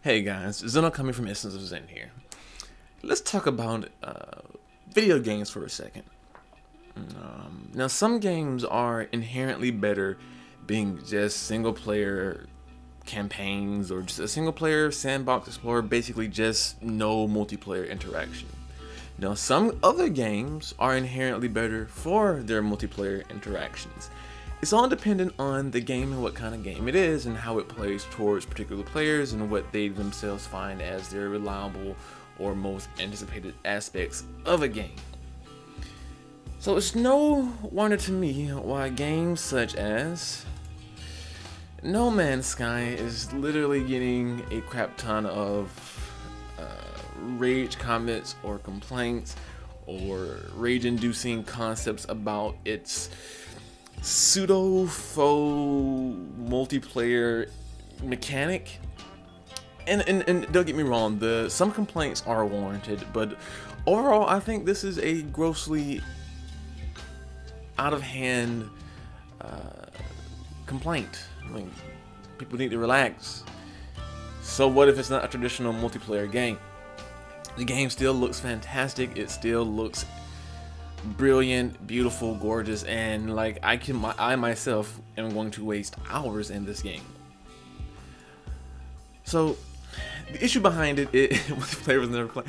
Hey guys, Zeno coming from Essence of Zen here. Let's talk about video games for a second. Now, some games are inherently better being just single player campaigns or just a single player sandbox explorer, basically just no multiplayer interaction. Now, some other games are inherently better for their multiplayer interactions. It's all dependent on the game and what kind of game it is and how it plays towards particular players and what they themselves find as their reliable or most anticipated aspects of a game. So it's no wonder to me why games such as No Man's Sky is literally getting a crap ton of rage comments or complaints or rage-inducing concepts about its pseudo-faux multiplayer mechanic. And don't get me wrong, some complaints are warranted, but overall I think this is a grossly out of hand complaint. I mean, people need to relax. So what if it's not a traditional multiplayer game? The game still looks fantastic. It still looks brilliant, beautiful, gorgeous, and like I myself am going to waste hours in this game. So the issue behind it is multiplayer was never played.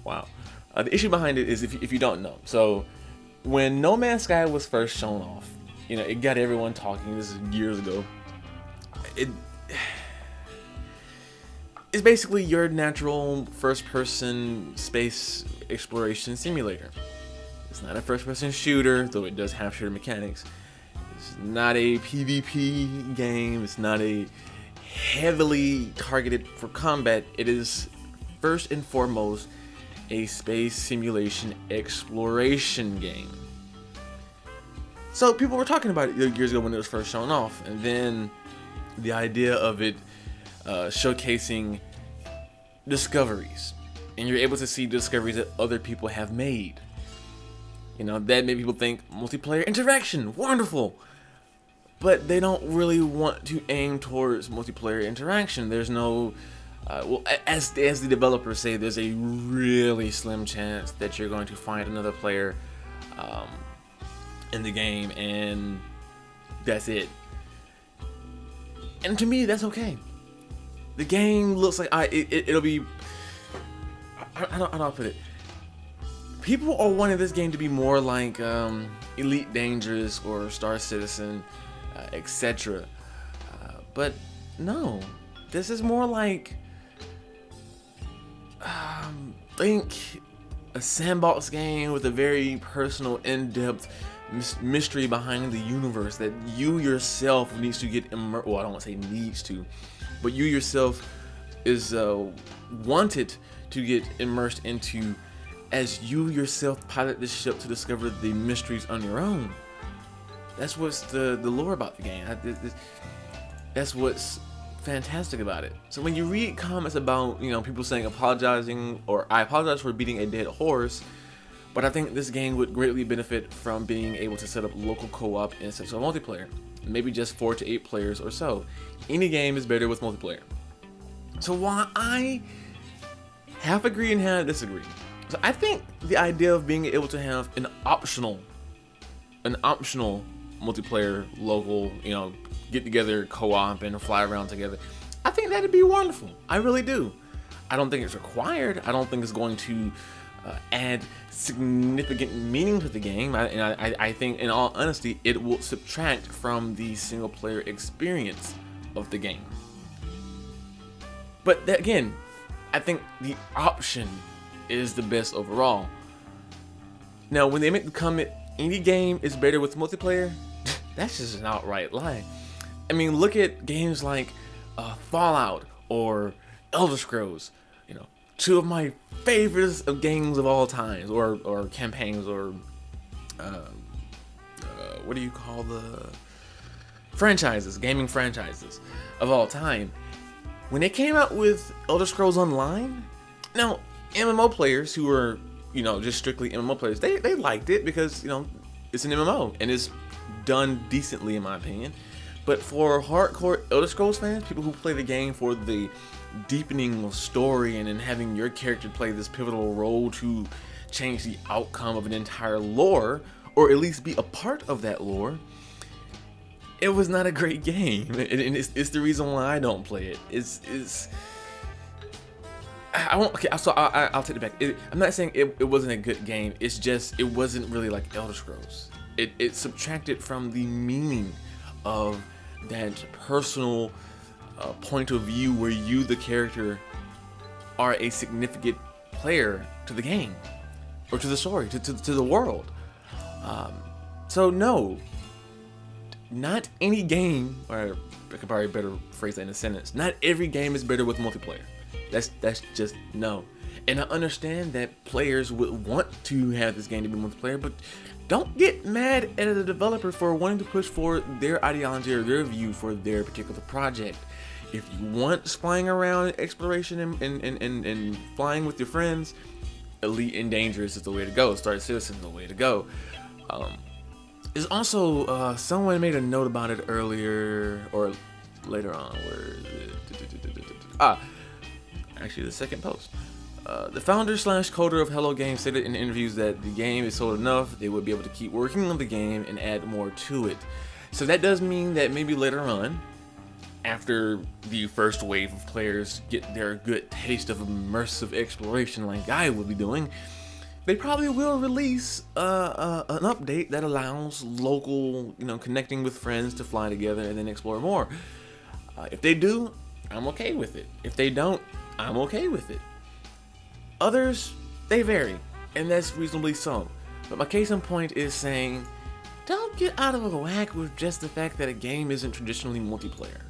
Wow. The issue behind it is if you don't know. So when No Man's Sky was first shown off, you know, it got everyone talking. This is years ago. It's basically your natural first-person space exploration simulator. It's not a first-person shooter, though it does have shooter mechanics. It's not a PvP game. It's not a heavily targeted for combat. It is first and foremost a space simulation exploration game. So people were talking about it years ago when it was first shown off, and then the idea of it showcasing discoveries, and you're able to see discoveries that other people have made. You know, that made people think multiplayer interaction, wonderful. But they don't really want to aim towards multiplayer interaction. There's no, well, as the developers say, there's a really slim chance that you're going to find another player in the game, and that's it. And to me, that's okay. The game looks like it'll be. How do I put it? People are wanting this game to be more like Elite Dangerous or Star Citizen, etc. But no, this is more like think a sandbox game with a very personal, in-depth mystery behind the universe that you yourself needs to get immersed. Well, I don't want to say needs to, but you yourself is wanted to get immersed into as you yourself pilot the ship to discover the mysteries on your own. That's what's the lore about the game. That's what's fantastic about it. So when you read comments about, you know, people saying apologizing, or I apologize for beating a dead horse, but I think this game would greatly benefit from being able to set up local co-op instead of multiplayer. Maybe just 4 to 8 players or so. Any game is better with multiplayer. So while I half agree and half disagree, so I think the idea of being able to have an optional multiplayer local, you know, get together co-op and fly around together, I think that'd be wonderful. I really do. I don't think it's required. I don't think it's going to add significant meaning to the game. I think, in all honesty, it will subtract from the single player experience of the game. But that, again, I think the option is the best overall. Now, when they make the comment, any game is better with multiplayer, that's just an outright lie. I mean, look at games like Fallout or Elder Scrolls. You know, two of my favorites of games of all times, or campaigns, or what do you call the franchises, gaming franchises of all time. When they came out with Elder Scrolls Online, now MMO players who are, you know, just strictly MMO players, they liked it because, you know, it's an MMO and it's done decently in my opinion. But for hardcore Elder Scrolls fans, people who play the game for the deepening of story and then having your character play this pivotal role to change the outcome of an entire lore, or at least be a part of that lore, it was not a great game, and it's the reason why I don't play it. I won't. Okay, so I'll take it back. I'm not saying it wasn't a good game. It's just it wasn't really like Elder Scrolls. It subtracted from the meaning of that personal point of view where you, the character, are a significant player to the game or to the story, to the world. So no, not any game, or I could probably better phrase that in a sentence. Not every game is better with multiplayer. That's just no. And I understand that players would want to have this game to be multiplayer, but don't get mad at the developer for wanting to push for their ideology or their view for their particular project. If you want flying around, exploration, and flying with your friends, Elite and Dangerous is the way to go. Star Citizen is the way to go. There's also someone made a note about it earlier or later on. Where is it? Actually, the second post. The founder / coder of Hello Games stated in interviews that the game is sold enough they would be able to keep working on the game and add more to it. So that does mean that maybe later on, after the first wave of players get their good taste of immersive exploration like I will be doing, they probably will release an update that allows local, connecting with friends to fly together and then explore more. If they do, I'm okay with it. If they don't, I'm okay with it. Others, they vary, and that's reasonably so. But my case in point is saying, don't get out of a whack with just the fact that a game isn't traditionally multiplayer.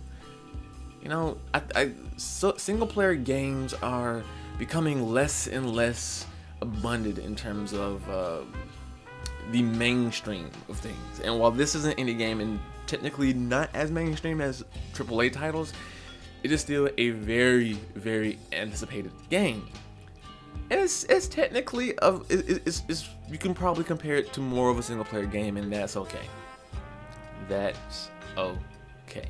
Single player games are becoming less and less abundant in terms of the mainstream of things. And while this is an indie game and technically not as mainstream as AAA titles, it is still a very, very anticipated game. And it's technically you can probably compare it to more of a single player game, and that's okay. That's okay.